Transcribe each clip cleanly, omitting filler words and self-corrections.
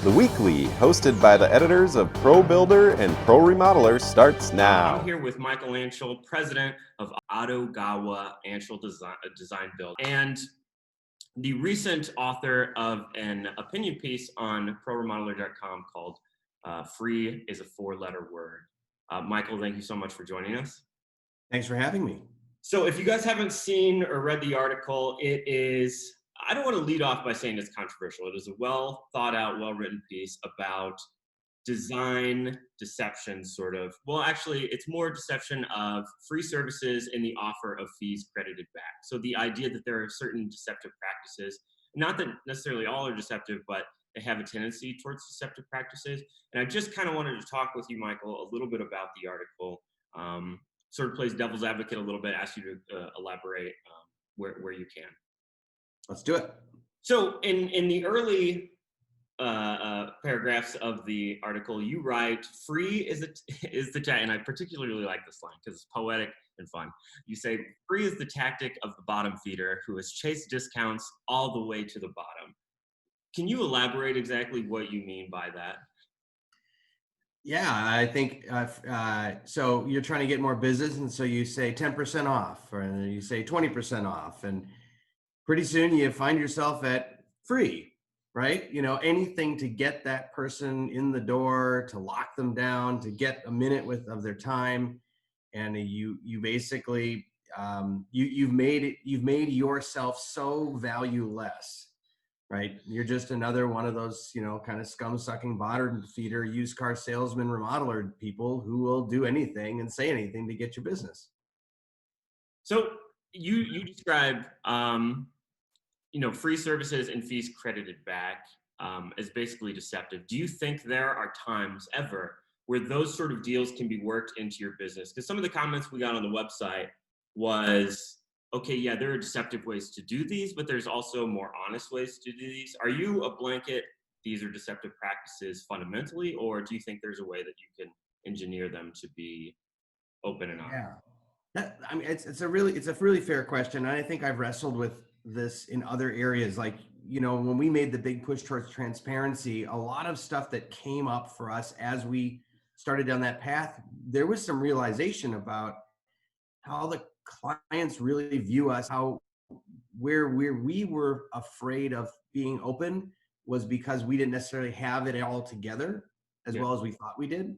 The Weekly, hosted by the editors of Pro Builder and Pro Remodeler, starts now. I'm here with Valueless, president of Otogawa-anschel Design Build, and the recent author of an opinion piece on ProRemodeler.com called Free is a Four-Letter Word. Michael, thank you so much for joining us. Thanks for having me. So if you guys haven't seen or read the article, it is, I don't want to lead off by saying it's controversial. It is a well thought out, well-written piece about design deception, sort of. Well, actually, it's more deception of free services and the offer of fees credited back. So the idea that there are certain deceptive practices, not that necessarily all are deceptive, but they have a tendency towards deceptive practices. And I just kind of wanted to talk with you, Michael, a little bit about the article. Sort of plays devil's advocate a little bit, ask you to elaborate where you can. Let's do it. So in the early paragraphs of the article, you write, free is the and I particularly like this line because it's poetic and fun. You say, free is the tactic of the bottom feeder who has chased discounts all the way to the bottom. Can you elaborate exactly what you mean by that? Yeah, I think, so you're trying to get more business, and so you say 10% off, or you say 20% off, and pretty soon you find yourself at free, right? You know, anything to get that person in the door, to lock them down, to get a minute of their time, and you basically, you've made yourself so valueless. Right, you're just another one of those, kind of scum-sucking bottom feeder, used car salesman, remodeler people who will do anything and say anything to get your business. So you describe, free services and fees credited back as basically deceptive. Do you think there are times ever where those sort of deals can be worked into your business? Because some of the comments we got on the website was, okay, yeah, there are deceptive ways to do these, but there's also more honest ways to do these. Are you a blanket, these are deceptive practices fundamentally, or do you think there's a way that you can engineer them to be open and honest? Yeah, it's a really fair question. And I think I've wrestled with this in other areas. Like, when we made the big push towards transparency, a lot of stuff that came up for us as we started down that path, there was some realization about how the clients really view us, where we were afraid of being open was because we didn't necessarily have it all together as well as we thought we did.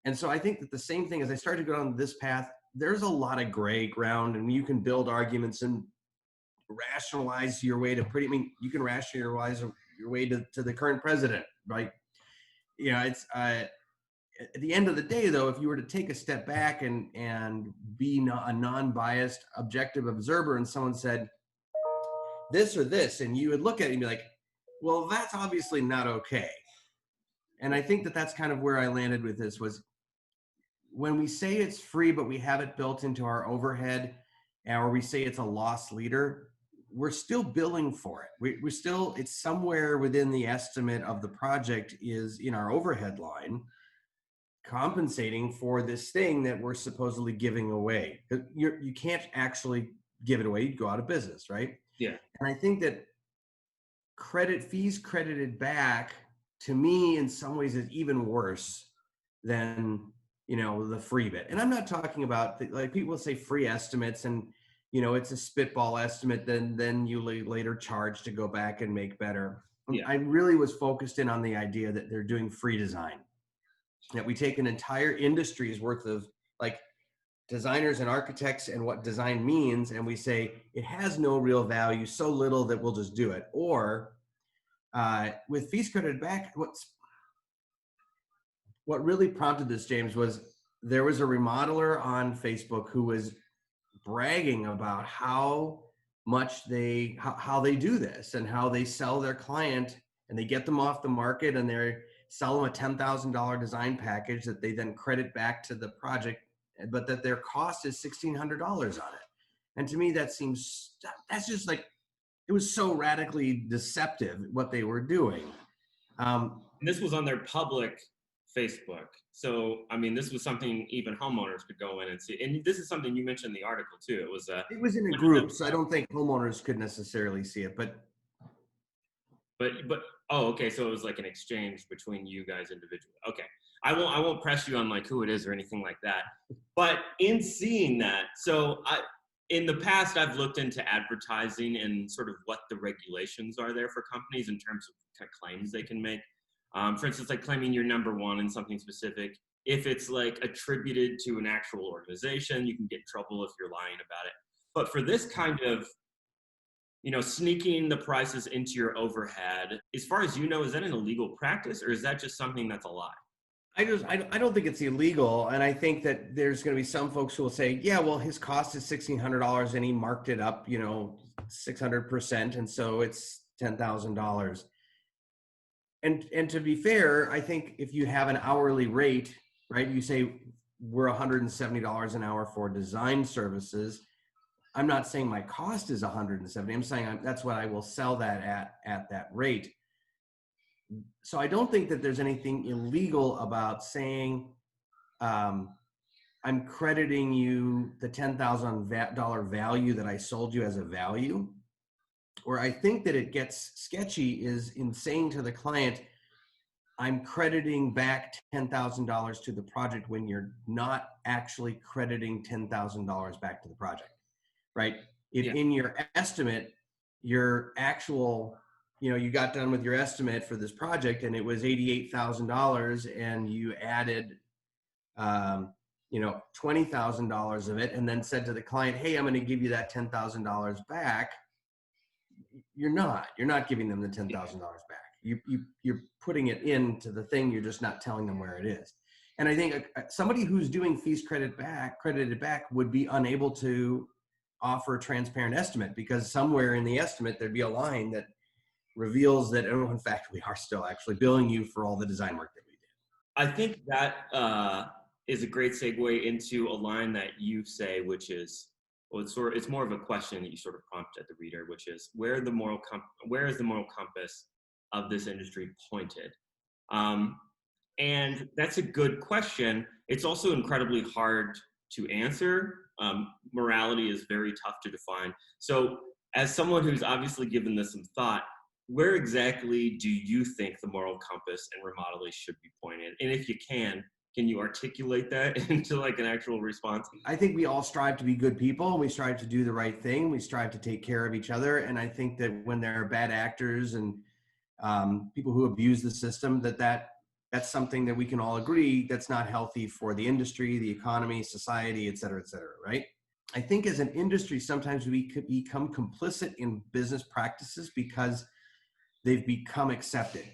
And so I think that the same thing, as I started to go down this path, there's a lot of gray ground, and you can build arguments and rationalize your way to you can rationalize your way to the current president, right? It's at the end of the day, though, if you were to take a step back and be a non-biased, objective observer, and someone said this or this, and you would look at it and be like, well, that's obviously not okay. And I think that that's kind of where I landed with this, was when we say it's free, but we have it built into our overhead, or we say it's a loss leader, we're still billing for it. We're still, it's somewhere within the estimate of the project is in our overhead line, compensating for this thing that we're supposedly giving away. You can't actually give it away, you'd go out of business, right? Yeah. And I think that fees credited back, to me, in some ways, is even worse than, the free bit. And I'm not talking about, like, people say free estimates and, it's a spitball estimate, then you later charge to go back and make better. Yeah. I really was focused in on the idea that they're doing free design, that we take an entire industry's worth of, like, designers and architects and what design means, and we say it has no real value, so little that we'll just do it. Or with fees credited back, what really prompted this, James, was there was a remodeler on Facebook who was bragging about how much how they do this, and how they sell their client, and they get them off the market, and they sell them a $10,000 design package that they then credit back to the project, but that their cost is $1,600 on it. And to me, that's just like, it was so radically deceptive what they were doing. And this was on their public Facebook. So, I mean, this was something even homeowners could go in and see. And this is something you mentioned in the article too. It was in a group, so I don't think homeowners could necessarily see it, but But oh, okay. So it was like an exchange between you guys individually. Okay. I won't press you on like who it is or anything like that. But in seeing that, so in the past I've looked into advertising and sort of what the regulations are there for companies in terms of kind of claims they can make. For instance, like claiming you're number one in something specific. If it's like attributed to an actual organization, you can get in trouble if you're lying about it. But for this kind of sneaking the prices into your overhead, as far as you know, is that an illegal practice or is that just something that's a lie? I don't think it's illegal. And I think that there's going to be some folks who will say, yeah, well, his cost is $1,600 and he marked it up, 600%. And so it's $10,000. And to be fair, I think if you have an hourly rate, right, you say we're $170 an hour for design services. I'm not saying my cost is 170. I'm saying that's what I will sell that at that rate. So I don't think that there's anything illegal about saying I'm crediting you the $10,000 value that I sold you as a value. Where I think that it gets sketchy is in saying to the client, I'm crediting back $10,000 to the project when you're not actually crediting $10,000 back to the project, right? If Yeah. in your estimate, your actual, you got done with your estimate for this project and it was $88,000 and you added, $20,000 of it and then said to the client, hey, I'm going to give you that $10,000 back. You're not giving them the $10,000 back. You're putting it into the thing. You're just not telling them where it is. And I think somebody who's doing fees credited back would be unable to offer a transparent estimate because somewhere in the estimate, there'd be a line that reveals that, oh, in fact, we are still actually billing you for all the design work that we did. I think that is a great segue into a line that you say, which is, well, it's more of a question that you sort of prompt at the reader, which is where is the moral compass of this industry pointed? And that's a good question. It's also incredibly hard to answer. Morality is very tough to define. So as someone who's obviously given this some thought, where exactly do you think the moral compass and remodeling should be pointed? And if you can you articulate that into like an actual response? I think we all strive to be good people. We strive to do the right thing. We strive to take care of each other. And I think that when there are bad actors and people who abuse the system, that's something that we can all agree that's not healthy for the industry, the economy, society, et cetera, right? I think as an industry, sometimes we could become complicit in business practices because they've become accepted.